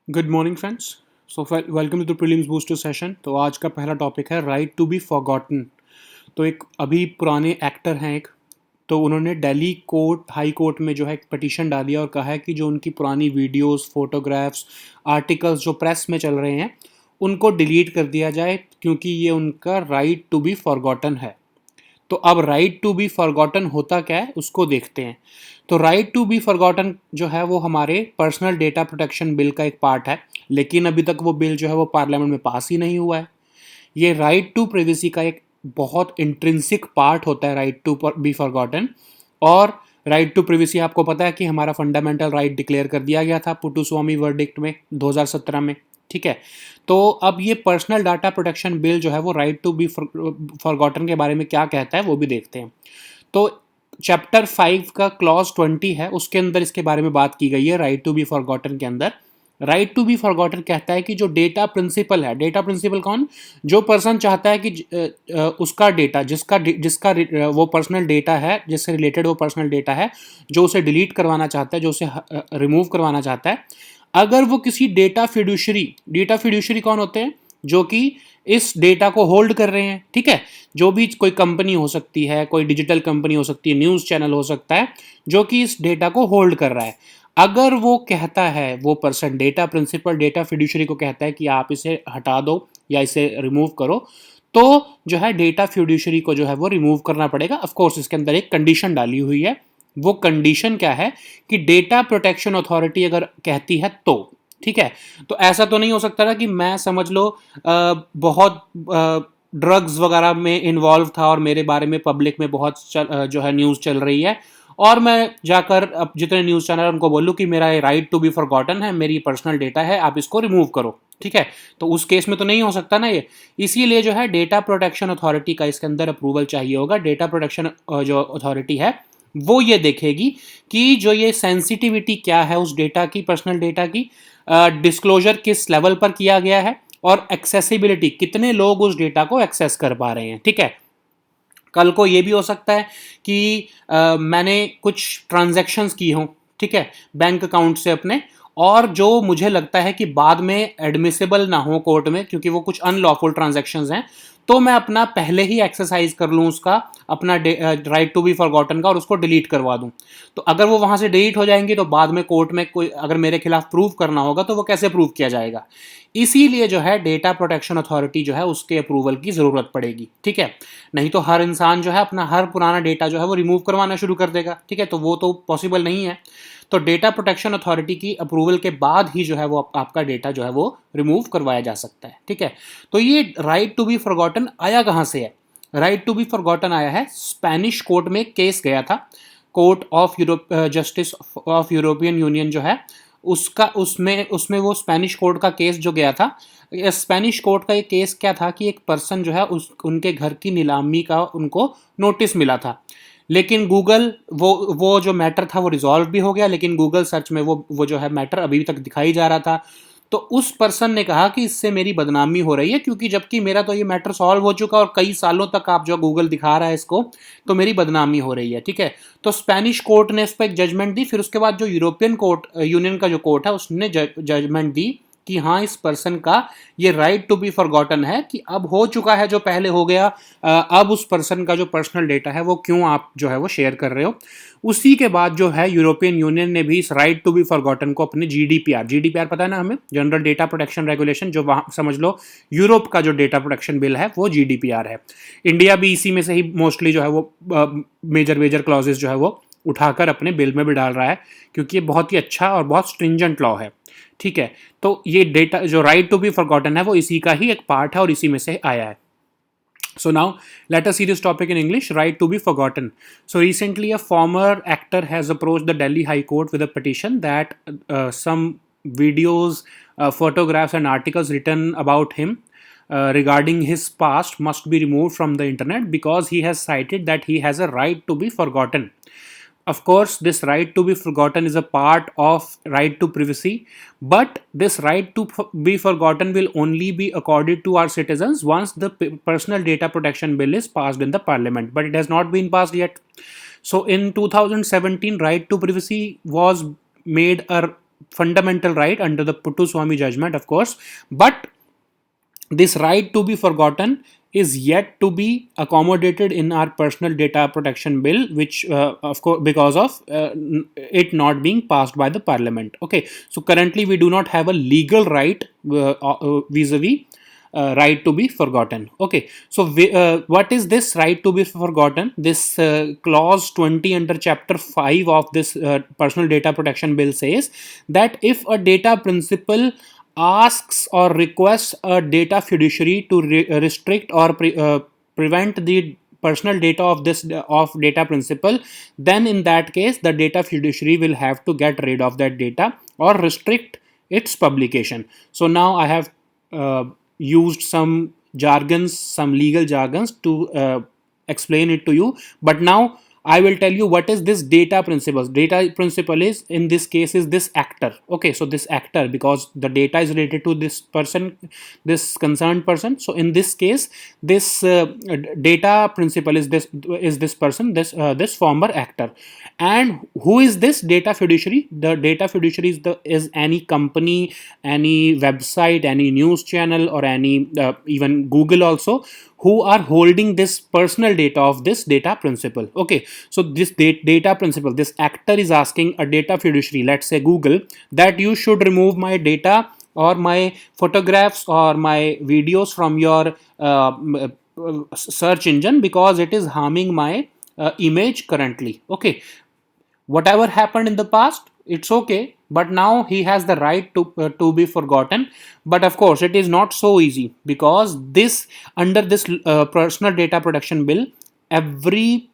Good morning friends. So welcome to the prelims booster session. तो आज का पहला टॉपिक है राइट टू बी फॉरगॉटन। तो एक अभी पुराने एक्टर हैं एक, तो उन्होंने दिल्ली कोर्ट हाई कोर्ट में जो है एक पिटीशन डाली और कहा है कि जो उनकी पुरानी वीडियोस, फोटोग्राफ्स, आर्टिकल्स जो प्रेस में चल रहे हैं उनको डिलीट कर दिया जाए क्योंकि ये उनका राइट टू बी फॉरगॉटन है। तो अब राइट टू बी फॉरगॉटन होता क्या है उसको देखते हैं। तो राइट टू बी फॉरगॉटन जो है वो हमारे पर्सनल डेटा प्रोटेक्शन बिल का एक पार्ट है, लेकिन अभी तक वो बिल जो है वो पार्लियामेंट में पास ही नहीं हुआ है। ये राइट टू प्रिवेसी का एक बहुत इंट्रिंसिक पार्ट होता है, राइट टू बी फॉरगॉटन। और राइट टू प्रिवेसी आपको पता है कि हमारा फंडामेंटल राइट डिक्लेयर कर दिया गया था पुट्टुस्वामी वर्डिक्ट में 2017 में। ठीक है, तो अब ये पर्सनल डाटा प्रोटेक्शन बिल जो है वो राइट टू बी फॉरगॉटन के बारे में क्या कहता है वो भी देखते हैं। तो चैप्टर 5 का क्लॉज 20 है, उसके अंदर इसके बारे में बात की गई है। राइट टू बी फॉरगॉटन के अंदर राइट टू बी फॉरगॉटन कहता है कि जो डेटा प्रिंसिपल है, डेटा प्रिंसिपल कौन, जो पर्सन चाहता है कि उसका डेटा जिसका जिसका वो पर्सनल डेटा है, जिससे रिलेटेड वो पर्सनल डेटा है, जो उसे डिलीट करवाना चाहता है, जो उसे रिमूव करवाना चाहता है, अगर वो किसी डेटा फिड्यूशरी कौन होते हैं, जो कि इस डेटा को होल्ड कर रहे हैं। ठीक है, जो भी कोई कंपनी हो सकती है, कोई डिजिटल कंपनी हो सकती है, न्यूज़ चैनल हो सकता है, जो कि इस डेटा को होल्ड कर रहा है। अगर वो कहता है, वो person data principal data fiduciary को कहता है कि आप इसे हटा दो या इसे रिमूव करो, तो जो है डेटा फिड्यूशरी को जो है वो रिमूव करना पड़ेगा। ऑफ कोर्स इसके अंदर एक कंडीशन डाली हुई है। वो कंडीशन क्या है कि डेटा प्रोटेक्शन अथॉरिटी अगर कहती है तो। ठीक है, तो ऐसा तो नहीं हो सकता ना कि मैं समझ लो बहुत ड्रग्स वगैरह में इन्वॉल्व था और मेरे बारे में पब्लिक में बहुत जो है न्यूज़ चल रही है, और मैं जाकर अब जितने न्यूज़ चैनल उनको बोलूँ कि मेरा ये राइट टू बी फॉरगॉटन है, मेरी पर्सनल डेटा है, आप इसको रिमूव करो। ठीक है, तो उस केस में तो नहीं हो सकता ना ये। इसीलिए जो है डेटा प्रोटेक्शन अथॉरिटी का इसके अंदर अप्रूवल चाहिए होगा। डेटा प्रोटेक्शन जो अथॉरिटी है वो ये देखेगी कि जो ये सेंसिटिविटी क्या है उस डेटा की, पर्सनल डेटा की, डिस्क्लोजर किस लेवल पर किया गया है, और एक्सेसिबिलिटी कितने लोग उस डेटा को एक्सेस कर पा रहे हैं। ठीक है, कल को ये भी हो सकता है कि मैंने कुछ ट्रांजैक्शंस की हों, ठीक है, बैंक अकाउंट से अपने, और जो मुझे लगता है कि बाद में एडमिसिबल ना हो कोर्ट में क्योंकि वो कुछ अनलॉफुल ट्रांजैक्शंस हैं, तो मैं अपना पहले ही एक्सरसाइज कर लूँ उसका, अपना राइट टू बी फॉरगॉटन का, और उसको डिलीट करवा दूँ। तो अगर वो वहाँ से डिलीट हो जाएंगी तो बाद में कोर्ट में कोई अगर मेरे खिलाफ प्रूव करना होगा तो वो कैसे प्रूव किया जाएगा। इसीलिए जो है डेटा प्रोटेक्शन अथॉरिटी जो है उसके अप्रूवल की ज़रूरत पड़ेगी। ठीक है, नहीं तो हर इंसान जो है अपना हर पुराना डेटा जो है वो रिमूव करवाना शुरू कर देगा। ठीक है, तो वो तो पॉसिबल नहीं है। तो डेटा प्रोटेक्शन अथॉरिटी की अप्रूवल के बाद ही जो है वो आपका डेटा जो है वो रिमूव करवाया जा सकता है। ठीक है, तो ये राइट टू बी फॉरगॉटन आया कहाँ से है? राइट टू बी फॉरगॉटन आया है, स्पेनिश कोर्ट में केस गया था, court of Europe justice of European union जो है उसका, उसमें उसमें वो स्पेनिश कोर्ट का केस जो गया था। स्पेनिश कोर्ट का ये केस क्या था कि एक पर्सन जो है उनके घर की नीलामी का उनको नोटिस मिला था, लेकिन गूगल वो जो मैटर था वो रिजॉल्व भी हो गया, लेकिन गूगल सर्च में वो जो है मैटर अभी तक दिखाई जा रहा था। तो उस पर्सन ने कहा कि इससे मेरी बदनामी हो रही है, क्योंकि जबकि मेरा तो ये मैटर सॉल्व हो चुका और कई सालों तक आप जो गूगल दिखा रहा है इसको, तो मेरी बदनामी हो रही है। ठीक है, तो स्पेनिश कोर्ट ने इस पर एक जजमेंट दी। फिर उसके बाद जो यूरोपियन कोर्ट यूनियन का जो कोर्ट है उसने जजमेंट दी कि हाँ, इस पर्सन का ये राइट टू बी फॉरगॉटन है, कि अब हो चुका है जो पहले हो गया, अब उस पर्सन का जो पर्सनल डेटा है वो क्यों आप जो है वो शेयर कर रहे हो। उसी के बाद जो है यूरोपियन यूनियन ने भी इस राइट टू बी फॉरगॉटन को अपने जीडीपीआर पता है ना हमें, जनरल डेटा प्रोटेक्शन रेगुलेशन, जो वहाँ समझ लो यूरोप का जो डेटा प्रोटेक्शन बिल है वो जीडीपीआर है। इंडिया भी इसी में से ही मोस्टली जो है वो मेजर मेजर क्लॉजेस जो है वो उठाकर अपने बिल में भी डाल रहा है, क्योंकि ये बहुत ही अच्छा और बहुत स्ट्रिंजेंट लॉ है। ठीक है, तो ये डेटा जो राइट टू बी फॉरगॉटन है वो इसी का ही एक पार्ट है और इसी में से आया है। So now let us see this topic in English, right to be forgotten. So recently a former actor has approached the Delhi High Court with a petition that some videos, photographs and articles written about him regarding his past must be removed from the internet because he has cited that he has a right to be forgotten. Of course, this right to be forgotten is a part of right to privacy, but this right to be forgotten will only be accorded to our citizens once the personal data protection bill is passed in the parliament, but it has not been passed yet. So in 2017, right to privacy was made a fundamental right under the Puttaswamy judgment, of course, but this right to be forgotten is yet to be accommodated in our personal data protection bill, which of course because of it not being passed by the parliament. Okay, so currently we do not have a legal right vis-a-vis right to be forgotten. Okay, so what is this right to be forgotten? This clause 20 under chapter 5 of this personal data protection bill says that if a data principal asks or requests a data fiduciary to restrict or prevent the personal data of this of data principal, then in that case the data fiduciary will have to get rid of that data or restrict its publication. So now I have used some jargons, some legal jargons to explain it to you, but now I will tell you what is this data principles. Data principle is, in this case, is this actor. Okay, so this actor, because the data is related to this person, this concerned person. So in this case, this data principle is this person, this former actor. And who is this data fiduciary? The data fiduciary is any company, any website, any news channel, or any even Google also, who are holding this personal data of this data principal. Okay, so this data principal, this actor is asking a data fiduciary, let's say Google, that you should remove my data or my photographs or my videos from your search engine because it is harming my image currently. Okay, whatever happened in the past, it's okay, but now he has the right to be forgotten. But of course it is not so easy, because this under this personal data protection bill, every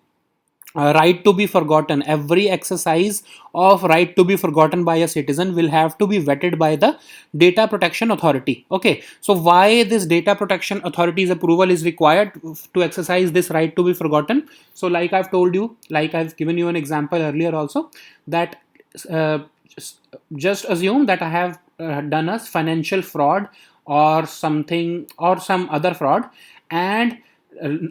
right to be forgotten, every exercise of right to be forgotten by a citizen will have to be vetted by the data protection authority. Okay, so why this data protection authority's approval is required to exercise this right to be forgotten? So like I've told you, like I've given you an example earlier also, that uh, just assume that I have done a financial fraud or something or some other fraud, and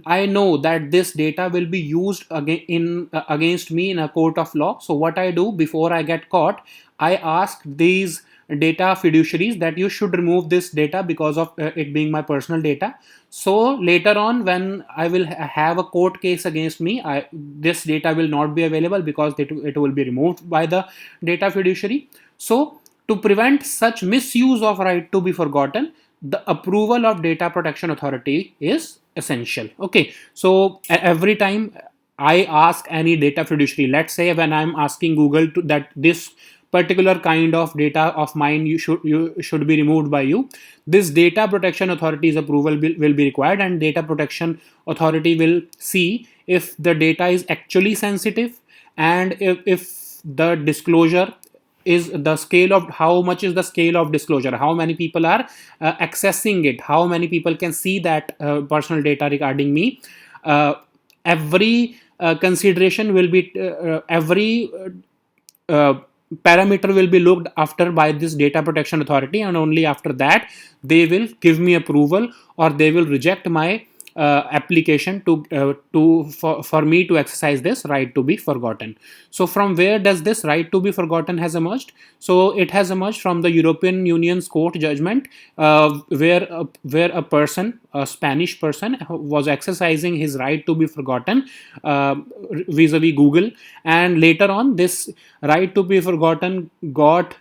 I know that this data will be used against me in a court of law. So what I do before I get caught, I ask these data fiduciaries that you should remove this data because of it being my personal data. So later on, when I will have a court case against me, this data will not be available because it will be removed by the data fiduciary. So to prevent such misuse of right to be forgotten, the approval of data protection authority is essential. Okay, so every time I ask any data fiduciary, let's say when I'm asking Google to that this particular kind of data of mine you should be removed by you, this data protection authority's approval will be required, and data protection authority will see if the data is actually sensitive, and if the disclosure is the scale of how much is the scale of disclosure, how many people are accessing it, how many people can see that personal data regarding me. Every consideration will be every parameter will be looked after by this data protection authority, and only after that they will give me approval or they will reject my application for me to exercise this right to be forgotten. So from where does this right to be forgotten has emerged? So it has emerged from the European Union's court judgment, where a person, a Spanish person, was exercising his right to be forgotten vis-a-vis Google, and later on this right to be forgotten got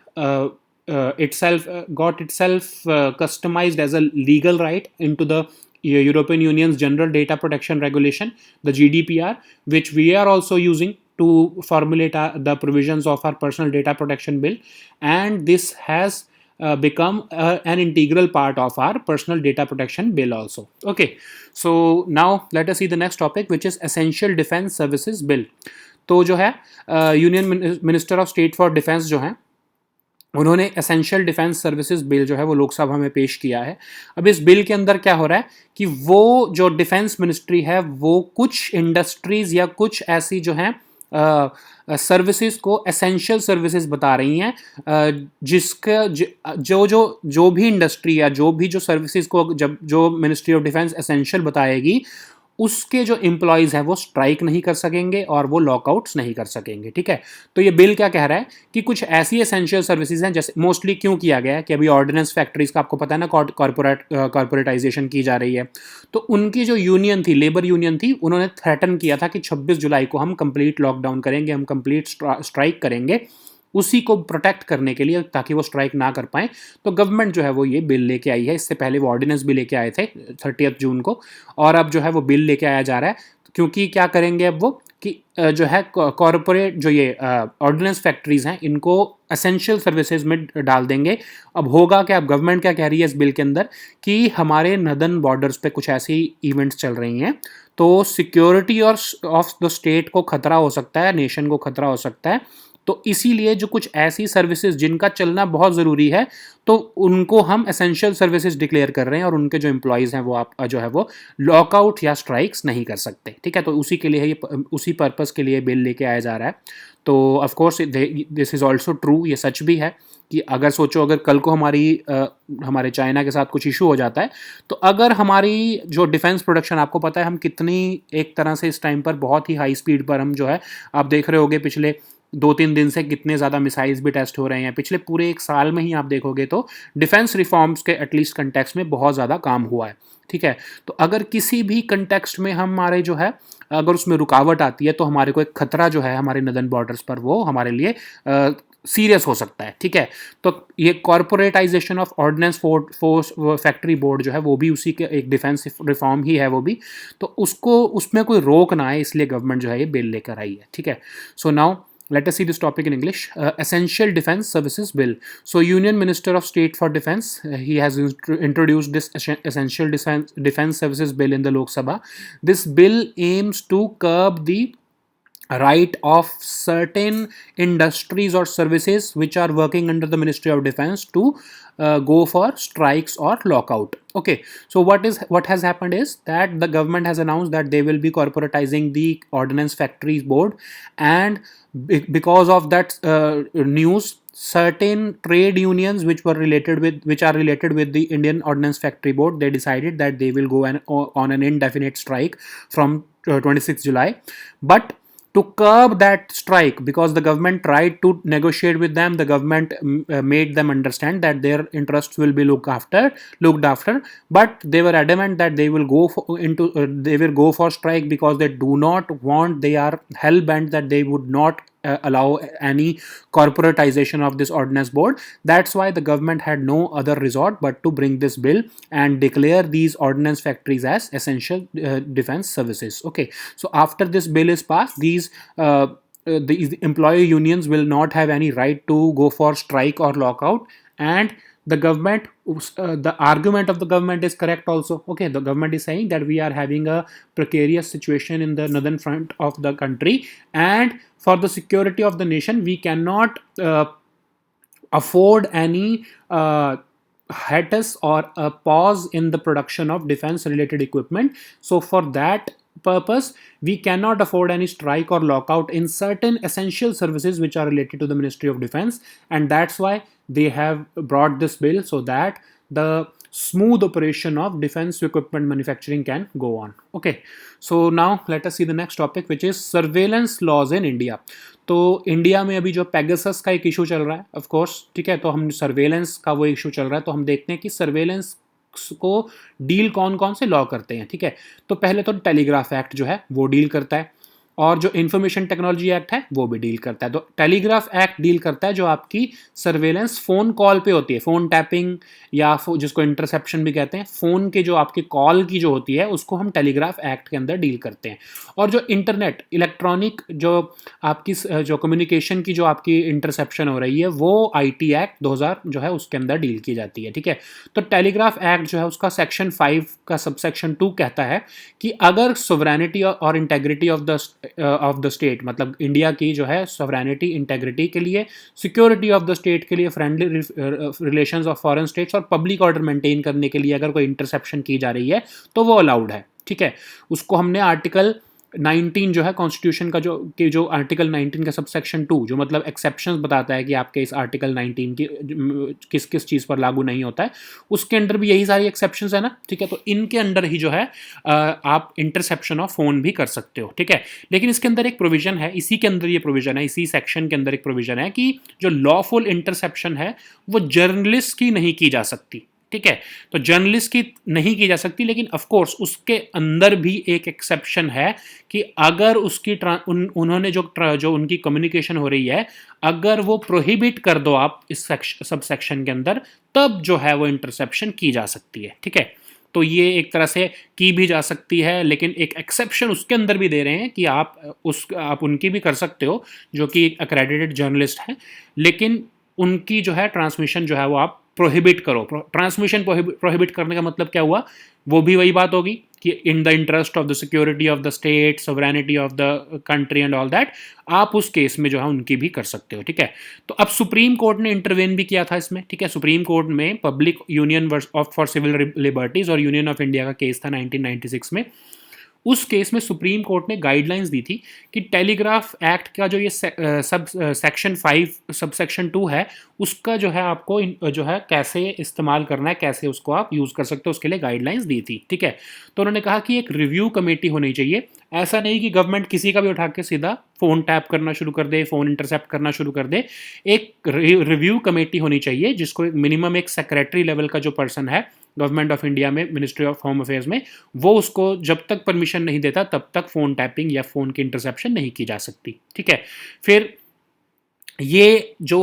itself customized as a legal right into the European Union's General Data Protection Regulation, the GDPR, which we are also using to formulate the provisions of our personal data protection bill, and this has become an integral part of our personal data protection bill also. Okay, so now let us see the next topic, which is Essential Defense Services Bill. तो जो है union minister of state for defence जो है, उन्होंने essential defence services bill जो है वो लोकसभा में पेश किया है. अब इस बिल के अंदर क्या हो रहा है कि वो जो डिफेंस मिनिस्ट्री है वो कुछ इंडस्ट्रीज या कुछ ऐसी जो हैं सर्विसेज को एसेंशियल सर्विसेज बता रही हैं, जिसका जो भी इंडस्ट्री या जो भी जो सर्विसेज को जब जो मिनिस्ट्री ऑफ डिफेंस एसेंशियल बताएगी, उसके जो एम्प्लॉयज़ हैं वो स्ट्राइक नहीं कर सकेंगे और वो लॉकआउट्स नहीं कर सकेंगे, ठीक है। तो ये बिल क्या कह रहा है कि कुछ ऐसी एसेंशियल सर्विसेज हैं, जैसे मोस्टली क्यों किया गया है कि अभी ऑर्डिनेंस फैक्ट्रीज का आपको पता है ना, कॉर्पोरेटाइजेशन की जा रही है। तो उनकी जो यूनियन थी, लेबर यूनियन थी, उन्होंने थ्रेटन किया था कि 26 जुलाई को हम कंप्लीट लॉकडाउन करेंगे, हम कंप्लीट स्ट्राइक करेंगे, उसी को प्रोटेक्ट करने के लिए, ताकि वो स्ट्राइक ना कर पाएँ। तो गवर्नमेंट जो है वो ये बिल लेके आई है। इससे पहले वो ऑर्डिनेंस भी लेके आए थे 30 जून को, और अब जो है वो बिल लेके आया जा रहा है। क्योंकि क्या करेंगे अब वो कि जो है कॉरपोरेट जो ये ऑर्डिनेंस फैक्ट्रीज हैं, इनको एसेंशियल सर्विसेज में डाल देंगे। अब होगा क्या, अब गवर्नमेंट क्या कह रही है इस बिल के अंदर कि हमारे नदन बॉर्डर्स पे कुछ ऐसी इवेंट्स चल रही हैं, तो सिक्योरिटी और ऑफ द स्टेट को खतरा हो सकता है, नेशन को खतरा हो सकता है। तो इसीलिए जो कुछ ऐसी सर्विसेज जिनका चलना बहुत ज़रूरी है, तो उनको हम एसेंशियल सर्विसेज डिक्लेयर कर रहे हैं, और उनके जो एम्प्लॉयज़ हैं वो आप जो है वो लॉकआउट या स्ट्राइक्स नहीं कर सकते, ठीक है। तो उसी के लिए उसी पर्पज़ के लिए बिल लेके आया जा रहा है। तो of course this is also true, ये सच भी है कि अगर सोचो, अगर कल को हमारे चाइना के साथ कुछ इशू हो जाता है, तो अगर हमारी जो डिफेंस प्रोडक्शन, आपको पता है हम कितनी एक तरह से इस टाइम पर बहुत ही हाई स्पीड पर हम जो है, आप देख रहे होगे पिछले 2-3 दिन से कितने ज़्यादा मिसाइल्स भी टेस्ट हो रहे हैं। पिछले पूरे एक साल में ही आप देखोगे तो डिफेंस रिफॉर्म्स के एटलीस्ट कंटेक्स्ट में बहुत ज़्यादा काम हुआ है, ठीक है। तो अगर किसी भी कंटेक्स्ट में हमारे जो है, अगर उसमें रुकावट आती है, तो हमारे को एक खतरा जो है हमारे नदन बॉर्डर्स पर, वो हमारे लिए सीरियस हो सकता है, ठीक है। तो ये corporatisation of ordnance force factory board जो है, वो भी उसी के एक डिफेंस रिफॉर्म ही है वो भी। तो उसको, उसमें कोई रोक ना आए, इसलिए गवर्नमेंट जो है ये बिल लेकर आई है, ठीक है। So now let us see this topic in English. Essential Defense Services Bill. So Union Minister of State for Defense, he has introduced this Essential Defense Services Bill in the Lok Sabha. This bill aims to curb the right of certain industries or services which are working under the Ministry of Defense to go for strikes or lockout. Okay, so what has happened is that the government has announced that they will be corporatizing the Ordnance Factories Board, and because of that news, certain trade unions which are related with the Indian Ordnance Factory Board, they decided that they will go on an indefinite strike from 26 July. But to curb that strike, because the government tried to negotiate with them, the government made them understand that their interests will be looked after, but they were adamant that they will go for strike, because they are hell bent that they would not allow any corporatization of this ordnance board. That's why the government had no other resort but to bring this bill and declare these ordnance factories as essential defense services. Okay, so after this bill is passed, these employee unions will not have any right to go for strike or lockout, and the government, the argument of the government is correct also. Okay, the government is saying that we are having a precarious situation in the northern front of the country, and for the security of the nation, we cannot afford any hiatus or a pause in the production of defense related equipment. So for that purpose, we cannot afford any strike or lockout in certain essential services which are related to the Ministry of Defense, and that's why they have brought this bill, so that the smooth operation of defense equipment manufacturing can go on. Okay, so now let us see the next topic, which is surveillance laws in India. तो India में अभी जो Pegasus का एक issue चल रहा है, of course, ठीक है, तो हम सर्वेलेंस का वो इशू चल रहा है, तो हम देखते हैं कि सर्वेलेंस को डील कौन कौन से लॉ करते हैं, ठीक है। तो पहले तो टेलीग्राफ एक्ट जो है वो डील करता है, और जो इंफॉर्मेशन टेक्नोलॉजी एक्ट है वो भी डील करता है। तो टेलीग्राफ एक्ट डील करता है जो आपकी सर्वेलेंस फ़ोन कॉल पे होती है, फ़ोन टैपिंग या जिसको इंटरसेप्शन भी कहते हैं, फ़ोन के जो आपकी कॉल की जो होती है उसको हम टेलीग्राफ एक्ट के अंदर डील करते हैं। और जो इंटरनेट इलेक्ट्रॉनिक जो आपकी जो कम्युनिकेशन की जो आपकी इंटरसेप्शन हो रही है, वो IT एक्ट 2000 जो है उसके अंदर डील की जाती है, ठीक है। तो टेलीग्राफ एक्ट जो है उसका सेक्शन 5 का सबसेक्शन 2 कहता है कि अगर सोवरेनिटी और इंटेग्रिटी ऑफ द स्टेट, मतलब इंडिया की जो है सोवरेनिटी इंटेग्रिटी के लिए, सिक्योरिटी ऑफ द स्टेट के लिए, friendly relations of foreign states और पब्लिक ऑर्डर मेंटेन करने के लिए अगर कोई इंटरसेप्शन की जा रही है तो वो अलाउड है, ठीक है। उसको हमने आर्टिकल 19 जो है कॉन्स्टिट्यूशन का जो आर्टिकल 19 का सबसेक्शन 2 जो मतलब एक्सेप्शंस बताता है कि आपके इस आर्टिकल 19 की किस किस चीज़ पर लागू नहीं होता है, उसके अंडर भी यही सारी एक्सेप्शंस है ना, ठीक है। तो इनके अंडर ही जो है आप इंटरसेप्शन ऑफ फ़ोन भी कर सकते हो, ठीक है। लेकिन इसके अंदर एक प्रोविज़न है, इसी के अंदर ये प्रोविज़न है, इसी सेक्शन के अंदर एक प्रोविज़न है कि जो लॉफुल इंटरसेप्शन है वो जर्नलिस्ट की नहीं की जा सकती, ठीक है। तो जर्नलिस्ट की नहीं की जा सकती, लेकिन ऑफ कोर्स उसके अंदर भी एक एक्सेप्शन है कि अगर उसकी उन्होंने जो उनकी कम्युनिकेशन हो रही है, अगर वो प्रोहिबिट कर दो आप इस सब सेक्शन के अंदर, तब जो है वो इंटरसेप्शन की जा सकती है, ठीक है। तो ये एक तरह से की भी जा सकती है, लेकिन एक एक्सेप्शन उसके अंदर भी दे रहे हैं कि आप उनकी भी कर सकते हो जो कि एक अक्रेडिटेड जर्नलिस्ट है, लेकिन उनकी जो है ट्रांसमिशन जो है वो आप प्रोहिबिट करो। ट्रांसमिशन प्रोहिबिट करने का मतलब क्या हुआ, वो भी वही बात होगी कि in the interest of the security of the state, sovereignty of the country and all that, आप उस केस में जो है उनकी भी कर सकते हो, ठीक है। तो अब सुप्रीम कोर्ट ने इंटरवेन भी किया था इसमें, ठीक है। सुप्रीम कोर्ट में public union of for civil liberties और यूनियन ऑफ इंडिया का केस था 1996 में। उस केस में सुप्रीम कोर्ट ने गाइडलाइंस दी थी कि टेलीग्राफ एक्ट का जो ये सब सेक्शन 5 सब सेक्शन 2 है, उसका जो है आपको जो है कैसे इस्तेमाल करना है, कैसे उसको आप यूज़ कर सकते हो, उसके लिए गाइडलाइंस दी थी, ठीक है। तो उन्होंने कहा कि एक रिव्यू कमेटी होनी चाहिए। ऐसा नहीं कि गवर्नमेंट किसी का भी उठा के सीधा फ़ोन टैप करना शुरू कर दे, फ़ोन इंटरसेप्ट करना शुरू कर दे। एक रिव्यू कमेटी होनी चाहिए जिसको मिनिमम एक सेक्रेटरी लेवल का जो पर्सन है गवर्नमेंट ऑफ इंडिया में, मिनिस्ट्री ऑफ होम अफेयर्स में, वो उसको जब तक परमिशन नहीं देता तब तक फ़ोन टैपिंग या फ़ोन की इंटरसेप्शन नहीं की जा सकती, ठीक है। फिर ये जो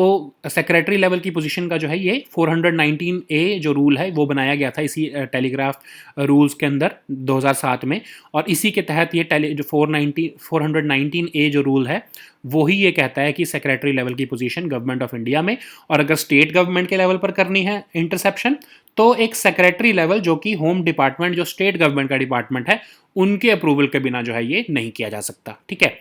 सेक्रेटरी लेवल की पोजीशन का जो है, ये 419 ए जो रूल है वो बनाया गया था इसी टेलीग्राफ रूल्स के अंदर 2007 में, और इसी के तहत ये जो 419 ए जो रूल है वही ये कहता है कि सेक्रेटरी लेवल की पोजीशन गवर्नमेंट ऑफ इंडिया में, और अगर स्टेट गवर्नमेंट के लेवल पर करनी है इंटरसेप्शन, तो एक सेक्रेटरी लेवल जो कि होम डिपार्टमेंट, जो स्टेट गवर्नमेंट का डिपार्टमेंट है, उनके अप्रूवल के बिना जो है ये नहीं किया जा सकता, ठीक है।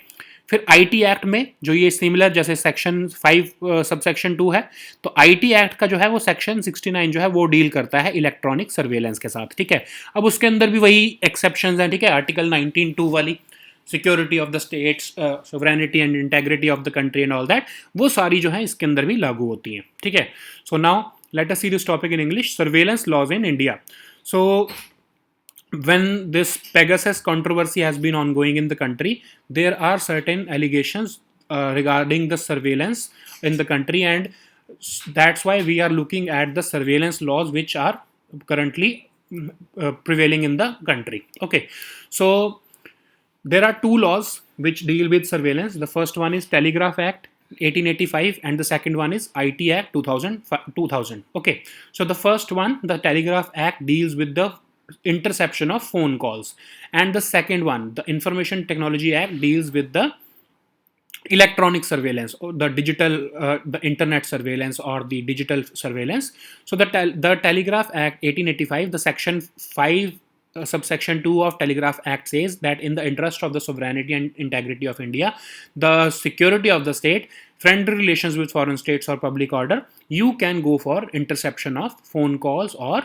फिर आईटी एक्ट में जो ये सिमिलर जैसे सेक्शन 5 सब सेक्शन 2 है, तो आईटी एक्ट का जो है वो सेक्शन 69 जो है वो डील करता है इलेक्ट्रॉनिक सर्वेलेंस के साथ, ठीक है। अब उसके अंदर भी वही एक्सेप्शंस हैं, ठीक है। आर्टिकल 19(2) वाली security of the states, sovereignty and integrity of the country and all that, वो सारी जो है इसके अंदर भी लागू होती हैं, ठीक है। So now let us see this topic in English, surveillance laws in India. So when this Pegasus controversy has been ongoing in the country, there are certain allegations regarding the surveillance in the country, and that's why we are looking at the surveillance laws which are currently prevailing in the country. Okay, so there are two laws which deal with surveillance. The first one is Telegraph Act 1885 and the second one is IT Act 2000. Okay, so the first one, the Telegraph Act, deals with the interception of phone calls, and the second one, the Information Technology Act, deals with the electronic surveillance, or the digital the internet surveillance or the digital surveillance. So the Telegraph Act 1885, the section 5 subsection 2 of Telegraph Act says that in the interest of the sovereignty and integrity of India, the security of the state, friendly relations with foreign states or public order, you can go for interception of phone calls or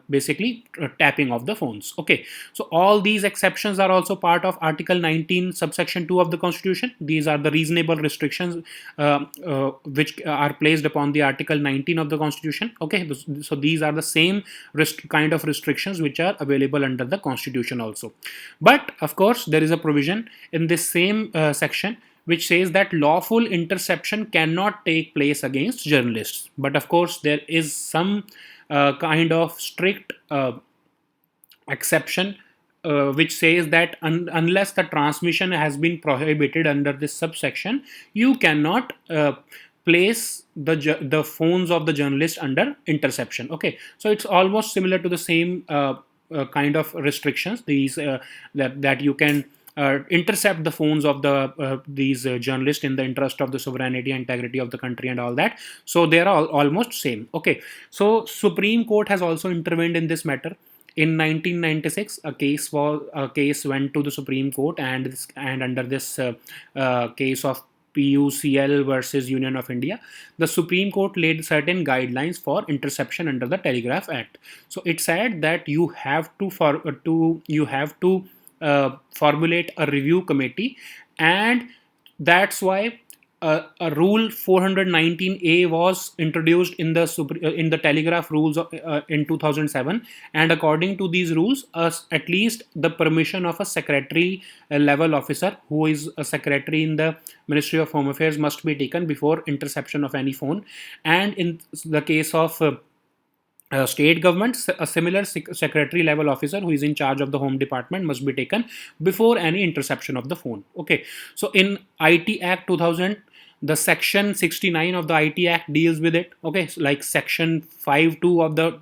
basically tapping of the phones. Okay, so all these exceptions are also part of Article 19 subsection 2 of the Constitution. These are the reasonable restrictions which are placed upon the Article 19 of the Constitution. Okay, so these are the same kind of restrictions which are available under the Constitution also. But of course there is a provision in this same section which says that lawful interception cannot take place against journalists. But of course there is some kind of strict exception which says that unless the transmission has been prohibited under this subsection, you cannot place the phones of the journalist under interception. Okay, so it's almost similar to the same kind of restrictions, these that you can intercept the phones of these journalists in the interest of the sovereignty and integrity of the country and all that. So they are almost same. Okay, so Supreme Court has also intervened in this matter. In 1996, a case went to the Supreme Court, and under this case of PUCL versus Union of India, the Supreme Court laid certain guidelines for interception under the Telegraph Act. So it said that you have to formulate a review committee, and that's why a rule 419A was introduced in the telegraph rules in 2007, and according to these rules, at least the permission of a secretary level officer who is a secretary in the Ministry of Home Affairs must be taken before interception of any phone. And in the case of state governments, a similar secretary level officer who is in charge of the home department must be taken before any interception of the phone. Okay, so in IT Act 2000, the section 69 of the IT Act deals with it. Okay, so like section 5(2) of the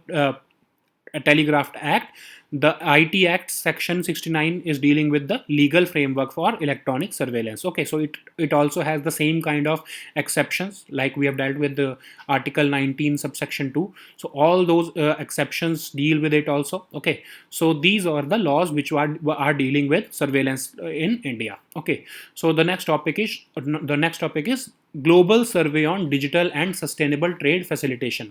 Telegraph Act, the IT Act section 69 is dealing with the legal framework for electronic surveillance. Okay, so it also has the same kind of exceptions like we have dealt with the Article 19 subsection 2. So all those exceptions deal with it also. Okay, so these are the laws which are dealing with surveillance in India. Okay, so the next topic is global survey on digital and sustainable trade facilitation.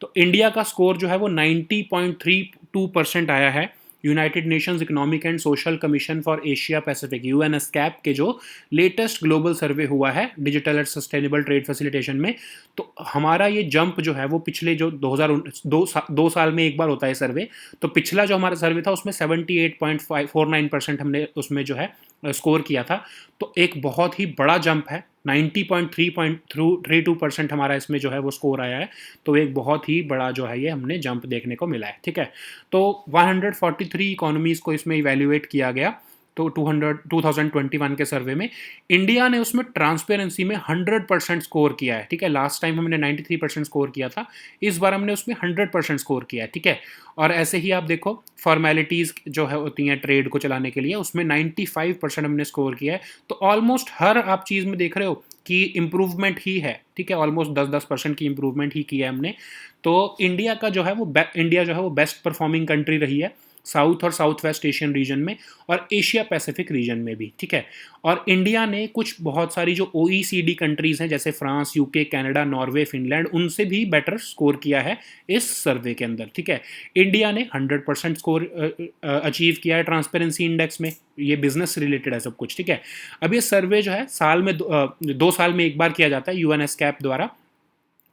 तो India का score जो है वो 90.32% आया है United Nations economic and social commission for Asia Pacific UNSCAP के जो latest global सर्वे हुआ है digital and sustainable trade facilitation में. तो हमारा ये जंप जो है वो पिछले जो 2002 साल में एक बार होता है सर्वे, तो पिछला जो हमारा सर्वे था उसमें 78.49% हमने उसमें जो है स्कोर किया था. तो एक बहुत ही बड़ा जंप है, 90.32% हमारा इसमें जो है वो स्कोर आया है. तो एक बहुत ही बड़ा जो है ये हमने जंप देखने को मिला है. ठीक है, तो 143 इकोनॉमीज़ को इसमें इवेल्युएट किया गया. तो 2021 के सर्वे में इंडिया ने उसमें ट्रांसपेरेंसी में 100% स्कोर किया है. ठीक है, लास्ट टाइम हमने 93% स्कोर किया था, इस बार हमने उसमें 100% स्कोर किया है. ठीक है, और ऐसे ही आप देखो फॉर्मेलिटीज़ जो है होती हैं ट्रेड को चलाने के लिए, उसमें 95% हमने स्कोर किया है. तो ऑलमोस्ट हर आप चीज़ में देख रहे हो कि इम्प्रूवमेंट ही है. ठीक है, ऑलमोस्ट 10% की इम्प्रूवमेंट ही की है हमने. तो इंडिया जो है वो बेस्ट परफॉर्मिंग कंट्री रही है साउथ और साउथ वेस्ट एशियन रीजन में और एशिया पैसिफिक रीजन में भी. ठीक है, और इंडिया ने कुछ बहुत सारी जो OECD कंट्रीज़ हैं जैसे France, UK, Canada, Norway, Finland, उनसे भी बेटर स्कोर किया है इस सर्वे के अंदर. ठीक है, इंडिया ने 100% स्कोर अचीव किया है ट्रांसपेरेंसी इंडेक्स में. ये बिजनेस रिलेटेड है सब कुछ. ठीक है, अब ये सर्वे जो है साल में 2 साल में एक बार किया जाता है UNSCAP द्वारा,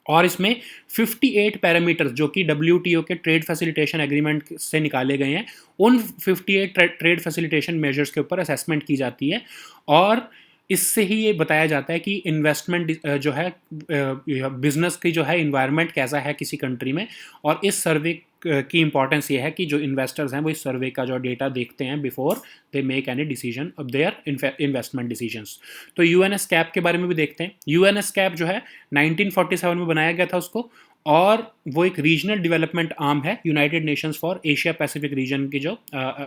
और इसमें 58 पैरामीटर्स जो कि WTO के ट्रेड फैसिलिटेशन एग्रीमेंट से निकाले गए हैं, उन 58 ट्रेड फैसिलिटेशन मेजर्स के ऊपर असेसमेंट की जाती है. और इससे ही ये बताया जाता है कि इन्वेस्टमेंट जो है बिजनेस की जो है इन्वायरमेंट कैसा है किसी कंट्री में. और इस सर्वे की इंपॉर्टेंस ये है कि जो इन्वेस्टर्स हैं वो इस सर्वे का जो डेटा देखते हैं before they make any decision of their investment decisions. तो UNSCAP के बारे में भी देखते हैं. UNSCAP जो है 1947 में बनाया गया था उसको, और वो एक रीजनल डेवलपमेंट आर्म है United Nations for Asia Pacific region की जो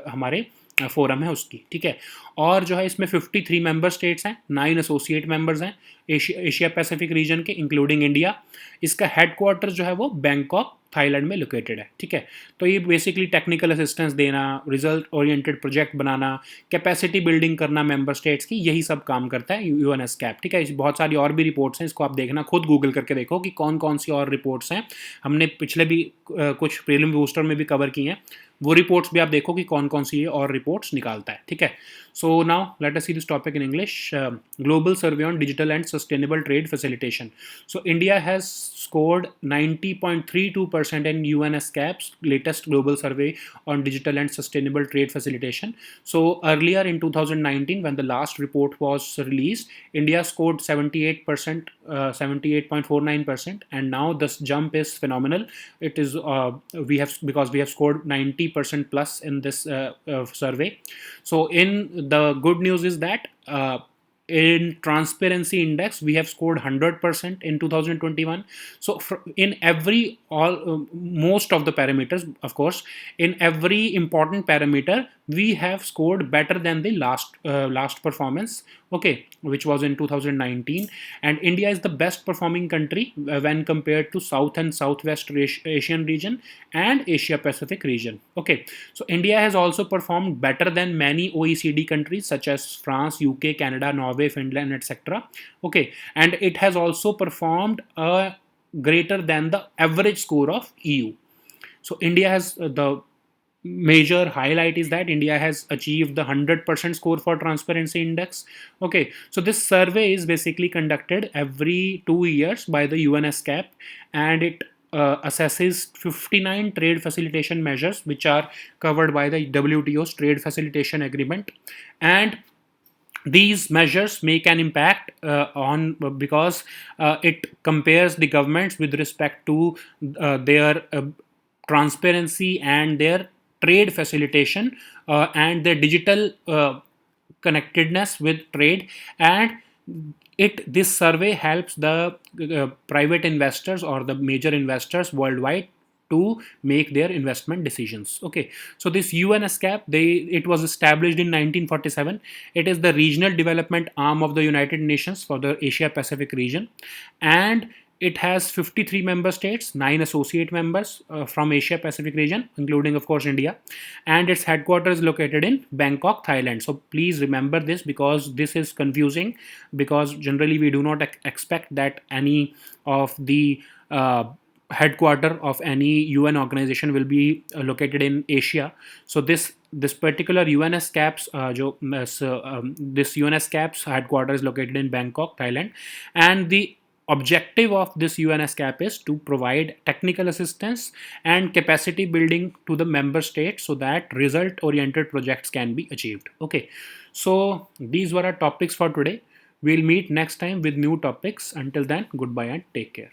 हमारे फोरम है उसकी. ठीक है, और जो है इसमें 53 मेंबर स्टेट्स हैं, 9 एसोसिएट मेंबर्स हैं एशिया पैसिफिक रीजन के इंक्लूडिंग इंडिया. इसका हेडक्वार्टर जो है वो बैंकॉक थाईलैंड में लोकेटेड है. ठीक है, तो ये बेसिकली टेक्निकल असिस्टेंस देना, रिजल्ट ओरिएंटेड प्रोजेक्ट बनाना, कैपेसिटी बिल्डिंग करना मेंबर स्टेट्स की, यही सब काम करता है UNSCAP. ठीक है, इस बहुत सारी और भी रिपोर्ट्स हैं, इसको आप देखना, खुद गूगल करके देखो कि कौन कौन सी और रिपोर्ट्स हैं. हमने पिछले भी कुछ प्रीलिम बूस्टर में भी कवर की हैं, वो रिपोर्ट्स भी आप देखो कि कौन कौन सी और रिपोर्ट्स निकालता है. ठीक है, so now let us see this topic in English. Global survey on digital and sustainable trade facilitation. So India has scored 90.32% in UNSCAP's latest global survey on digital and sustainable trade facilitation. So earlier in 2019, when the last report was released, India scored 78%, 78.49%, and now this jump is phenomenal. It is because we have scored 90% plus in this survey. So in the good news is that in transparency index we have scored 100% in 2021. So in most of the parameters, of course, in every important parameter we have scored better than the last performance, okay, which was in 2019. And India is the best performing country when compared to South and Southwest Asian region and Asia Pacific region. Okay, so India has also performed better than many OECD countries such as France, UK, Canada, Norway, Finland, etc. Okay, and it has also performed greater than the average score of EU. So India has the major highlight is that India has achieved the 100% score for transparency index. Okay, so this survey is basically conducted every 2 years by the UNSCAP, and it assesses 59 trade facilitation measures which are covered by the WTO's trade facilitation agreement. And these measures make an impact on because it compares the governments with respect to their transparency and their trade facilitation and their digital connectedness with trade. And this survey helps the private investors or the major investors worldwide to make their investment decisions. Okay, so this UNSCAP, it was established in 1947. It is the regional development arm of the United Nations for the Asia Pacific region, and it has 53 member states, 9 associate members from Asia Pacific region, including of course India, and its headquarters is located in Bangkok, Thailand. So please remember this, because this is confusing, because generally we do not expect that any of the headquarter of any UN organization will be located in Asia. So this particular UNSCAP's this UNSCAP's headquarters is located in Bangkok, Thailand, and the objective of this UNSCAP is to provide technical assistance and capacity building to the member states so that result oriented projects can be achieved. Okay, so these were our topics for today. We'll meet next time with new topics. Until then, goodbye and take care.